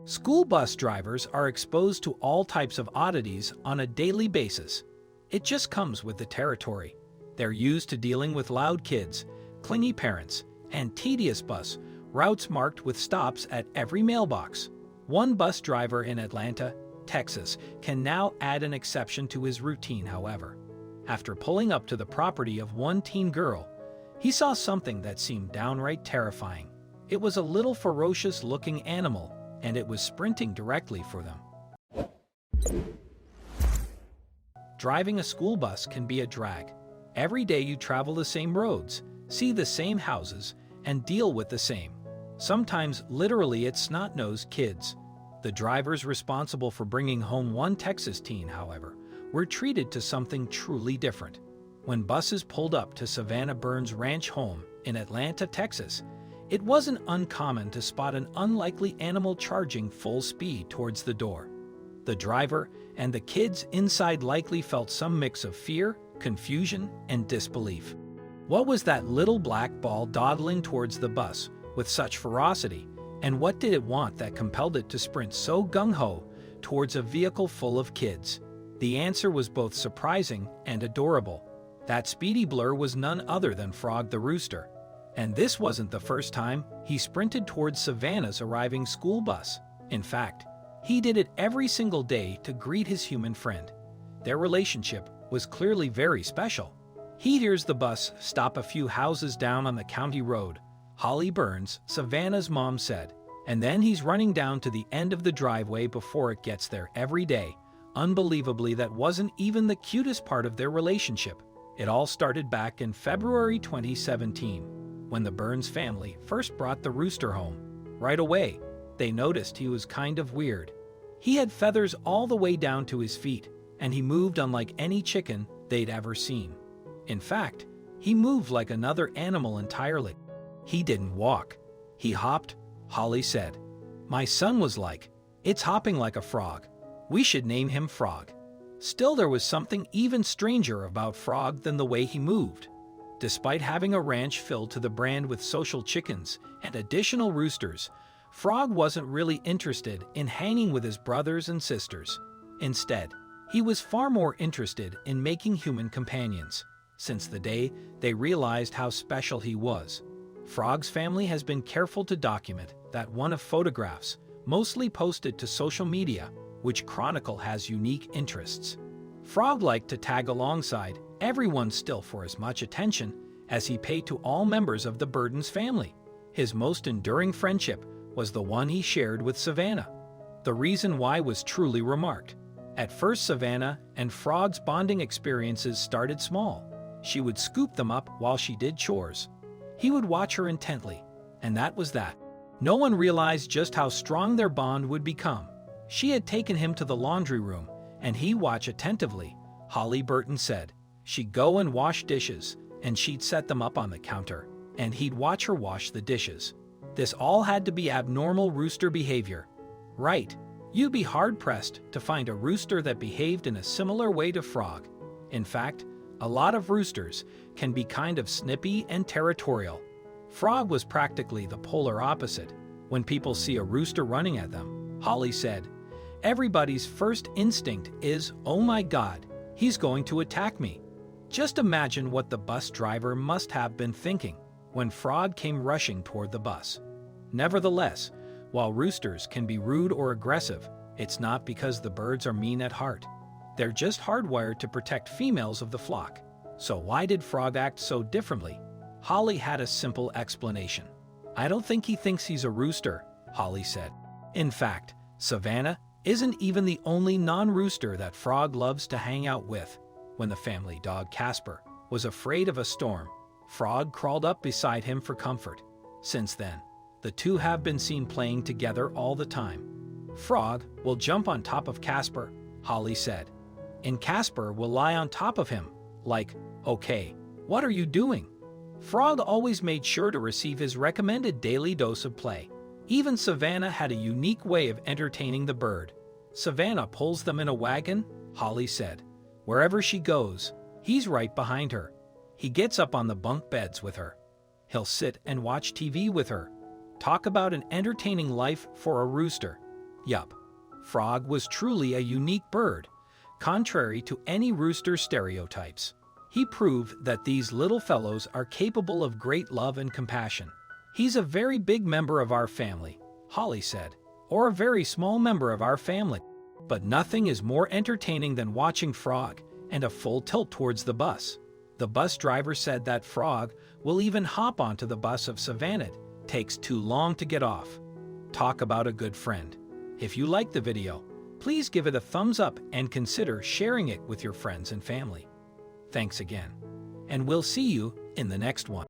School bus drivers are exposed to all types of oddities on a daily basis. It just comes with the territory. They're used to dealing with loud kids, clingy parents, and tedious bus routes marked with stops at every mailbox. One bus driver in Atlanta, Texas, can now add an exception to his routine, however. After pulling up to the property of one teen girl, he saw something that seemed downright terrifying. It was a little ferocious-looking animal, and it was sprinting directly for them. Driving a school bus can be a drag. Every day you travel the same roads, see the same houses, and deal with the same. Sometimes literally it's snot-nosed kids. The drivers responsible for bringing home one Texas teen, however, were treated to something truly different. When buses pulled up to Savannah Burns' ranch home in Atlanta, Texas, it wasn't uncommon to spot an unlikely animal charging full speed towards the door. The driver and the kids inside likely felt some mix of fear, confusion, and disbelief. What was that little black ball dawdling towards the bus with such ferocity, and what did it want that compelled it to sprint so gung-ho towards a vehicle full of kids? The answer was both surprising and adorable. That speedy blur was none other than Frog the rooster. And this wasn't the first time he sprinted towards Savannah's arriving school bus. In fact, he did it every single day to greet his human friend. Their relationship was clearly very special. He hears the bus stop a few houses down on the county road, Holly Burns, Savannah's mom said, and then he's running down to the end of the driveway before it gets there every day. Unbelievably, that wasn't even the cutest part of their relationship. It all started back in February 2017. When the Burns family first brought the rooster home. Right away, they noticed he was kind of weird. He had feathers all the way down to his feet, and he moved unlike any chicken they'd ever seen. In fact, he moved like another animal entirely. He didn't walk. He hopped, Holly said. My son was like, "It's hopping like a frog. We should name him Frog." Still, there was something even stranger about Frog than the way he moved. Despite having a ranch filled to the brand with social chickens and additional roosters, Frog wasn't really interested in hanging with his brothers and sisters. Instead, he was far more interested in making human companions. Since the day they realized how special he was, Frog's family has been careful to document that one of photographs, mostly posted to social media, which chronicle has unique interests. Frog liked to tag alongside everyone still for as much attention as he paid to all members of the Burns family. His most enduring friendship was the one he shared with Savannah. The reason why was truly remarked. At first, Savannah and Frog's bonding experiences started small. She would scoop them up while she did chores. He would watch her intently, and that was that. No one realized just how strong their bond would become. She had taken him to the laundry room, and he'd watch attentively, Holly Burton said. She'd go and wash dishes, and she'd set them up on the counter, and he'd watch her wash the dishes. This all had to be abnormal rooster behavior. Right, you'd be hard-pressed to find a rooster that behaved in a similar way to Frog. In fact, a lot of roosters can be kind of snippy and territorial. Frog was practically the polar opposite. When people see a rooster running at them, Holly said, everybody's first instinct is, "Oh my God, he's going to attack me." Just imagine what the bus driver must have been thinking when Frog came rushing toward the bus. Nevertheless, while roosters can be rude or aggressive, it's not because the birds are mean at heart. They're just hardwired to protect females of the flock. So why did Frog act so differently? Holly had a simple explanation. I don't think he thinks he's a rooster, Holly said. In fact, Savannah isn't even the only non-rooster that Frog loves to hang out with. When the family dog Casper was afraid of a storm, Frog crawled up beside him for comfort. Since then, the two have been seen playing together all the time. Frog will jump on top of Casper, Holly said. And Casper will lie on top of him, like, "Okay, what are you doing?" Frog always made sure to receive his recommended daily dose of play. Even Savannah had a unique way of entertaining the bird. Savannah pulls them in a wagon, Holly said. Wherever she goes, he's right behind her. He gets up on the bunk beds with her. He'll sit and watch TV with her. Talk about an entertaining life for a rooster. Yup, Frog was truly a unique bird, contrary to any rooster stereotypes. He proved that these little fellows are capable of great love and compassion. He's a very big member of our family, Holly said, or a very small member of our family. But nothing is more entertaining than watching Frog and a full tilt towards the bus. The bus driver said that Frog will even hop onto the bus if Savannah takes too long to get off. Talk about a good friend. If you like the video, please give it a thumbs up and consider sharing it with your friends and family. Thanks again, and we'll see you in the next one.